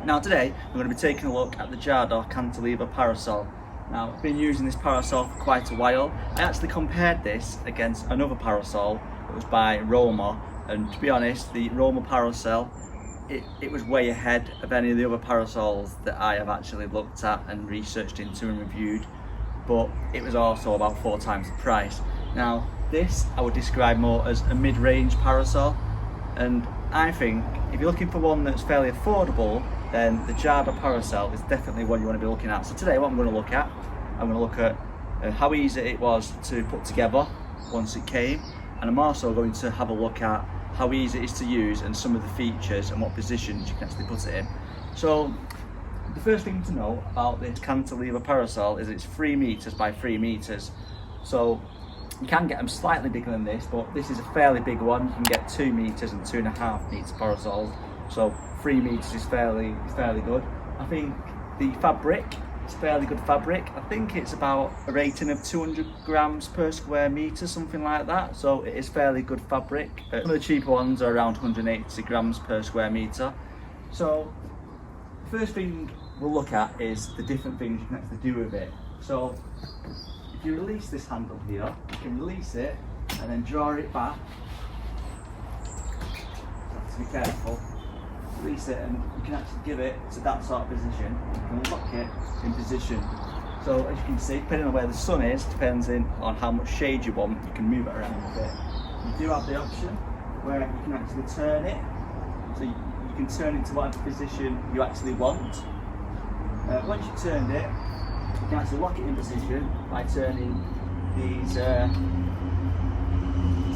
Now today I'm going to be taking a look at the Jarder Cantilever Parasol. Now I've been using this parasol for quite a while. I actually compared this against another parasol that was by Roma, and to be honest, the Roma parasol, it was way ahead of any of the other parasols that I have actually looked at and researched into and reviewed, but it was also about 4 times the price. Now this I would describe more as a mid-range parasol, and I think if you're looking for one that's fairly affordable, then the Jarder Parasol is definitely what you want to be looking at. So today what I'm going to look at, I'm going to look at how easy it was to put together once it came, and I'm also going to have a look at how easy it is to use and some of the features and what positions you can actually put it in. So the first thing to know about this Cantilever Parasol is it's 3 meters by 3 meters. So you can get them slightly bigger than this, but this is a fairly big one. You can get 2 meters and 2.5 meter parasols. So 3 meters is fairly good. I think the fabric is fairly good fabric. I think it's about a rating of 200 grams per square meter, something like that. So it is fairly good fabric. Some of the cheaper ones are around 180 grams per square meter. So the first thing we'll look at is the different things you can actually do with it. So if you release this handle here, you can release it and then draw it back. You have to be careful. Release it and you can actually give it to that sort of position. You can lock it in position. So as you can see, depending on where the sun is, depends on how much shade you want, you can move it around a bit. You do have the option where you can actually turn it. So you can turn it to whatever position you actually want. Once you've turned it, you can actually lock it in position by turning these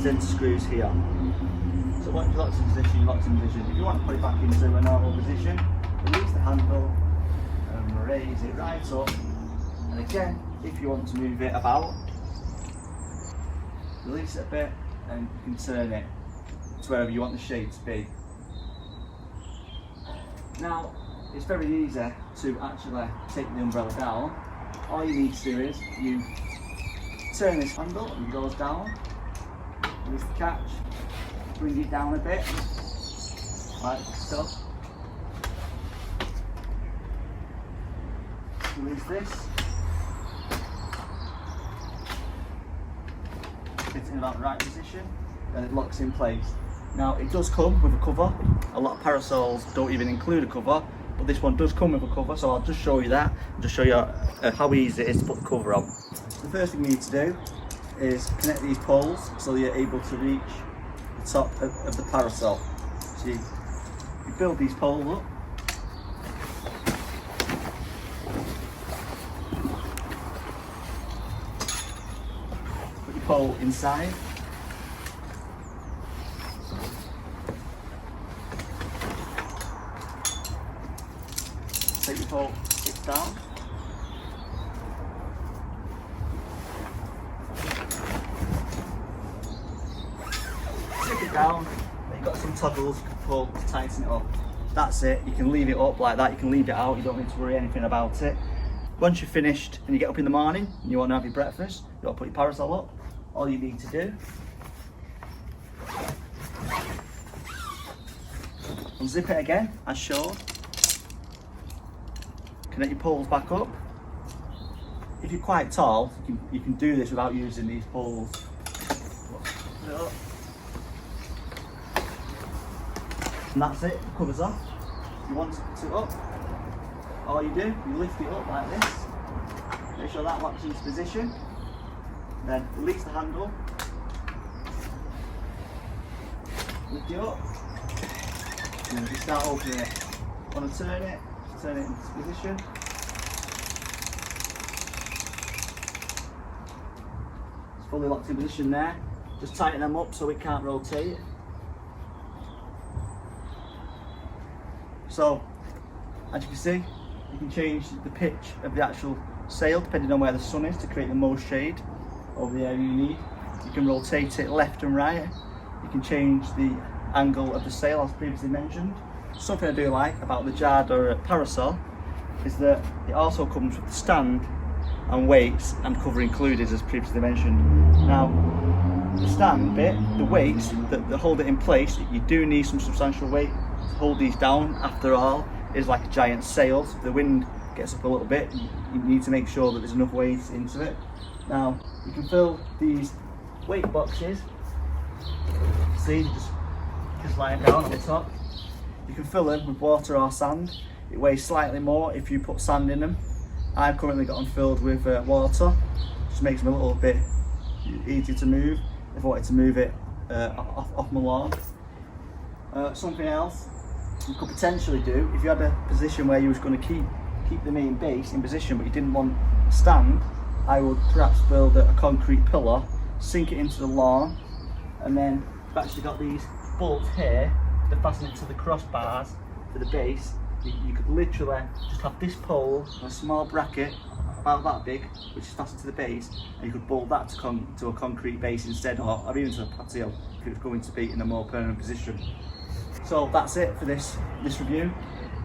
center screws here. So once you're locked in position, you're locked in position. If you want to put it back into a normal position, release the handle and raise it right up. And again, if you want to move it about, release it a bit and you can turn it to wherever you want the shape to be. Now, it's very easy to actually take the umbrella down. All you need to do is you turn this handle and it goes down, release the catch, bring it down a bit, like so. Release this, get it in about the right position, then it locks in place. Now it does come with a cover. A lot of parasols don't even include a cover, but this one does come with a cover, so I'll just show you that, and just show you how easy it is to put the cover on. The first thing you need to do is connect these poles so that you're able to reach the top of the parasol. So you build these poles up. Put your pole inside. Take your pole, it down. Take it down. Then you've got some toggles you can pull to tighten it up. That's it. You can leave it up like that. You can leave it out. You don't need to worry anything about it. Once you're finished and you get up in the morning and you want to have your breakfast, you want to put your parasol up. All you need to do, unzip it again as shown. Connect your poles back up. If you're quite tall, you can do this without using these poles. Put it up. And that's it, the cover's off. If you want to put it up, all you do, you lift it up like this. Make sure that locks into position. Then release the handle. Lift it up. And then just start opening it. Want to turn it into position. It's fully locked in position there. Just tighten them up so it can't rotate. So, as you can see, you can change the pitch of the actual sail depending on where the sun is to create the most shade over the area you need. You can rotate it left and right. You can change the angle of the sail as previously mentioned. Something I do like about the Jarder Parasol is that it also comes with the stand and weights and cover included as previously mentioned. Now the stand bit, the weights that hold it in place, you do need some substantial weight to hold these down. After all, is like a giant sail. So if the wind gets up a little bit, you need to make sure that there's enough weight into it. Now you can fill these weight boxes, see, just lying down on the top. You can fill them with water or sand. It weighs slightly more if you put sand in them. I've currently got them filled with water. Just makes them a little bit easier to move if I wanted to move it off my lawn. Something else you could potentially do, if you had a position where you was going to keep the main base in position but you didn't want a stand, I would perhaps build a concrete pillar, sink it into the lawn, and then I've actually got these bolts here to fasten it to the crossbars for the base. You could literally just have this pole and a small bracket about that big, which is fastened to the base, and you could bolt that to a concrete base instead, or even to a patio if it was going to be in a more permanent position. So that's it for this review.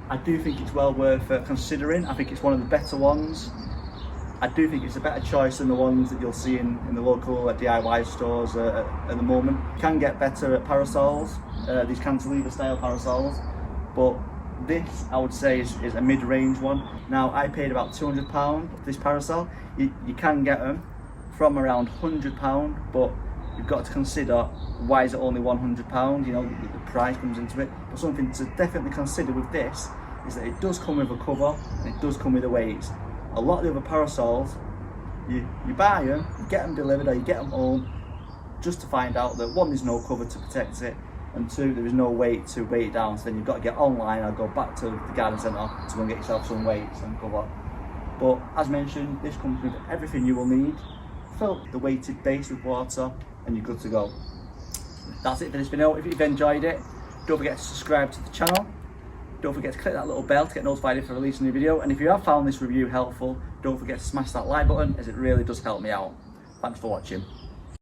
I do think it's well worth considering. I think it's one of the better ones. I do think it's a better choice than the ones that you'll see in the local DIY stores at the moment. You can get better parasols, these cantilever style parasols, but this I would say is a mid-range one. Now I paid about £200 for this parasol. You can get them from around £100, but you've got to consider, why is it only £100? You know, the price comes into it. But something to definitely consider with this is that it does come with a cover and it does come with the weights. A lot of the other parasols, you buy them, you get them delivered or you get them home, just to find out that one, there's no cover to protect it, and two, there is no weight to weigh it down. So then you've got to get online or go back to the garden centre to go and get yourself some weights and cover. But as mentioned, this comes with everything you will need. Fill the weighted base with water and you're good to go. That's it for this video. If you've enjoyed it, don't forget to subscribe to the channel. Don't forget to click that little bell to get notified if I release a new video. And if you have found this review helpful, don't forget to smash that like button, as it really does help me out. Thanks for watching.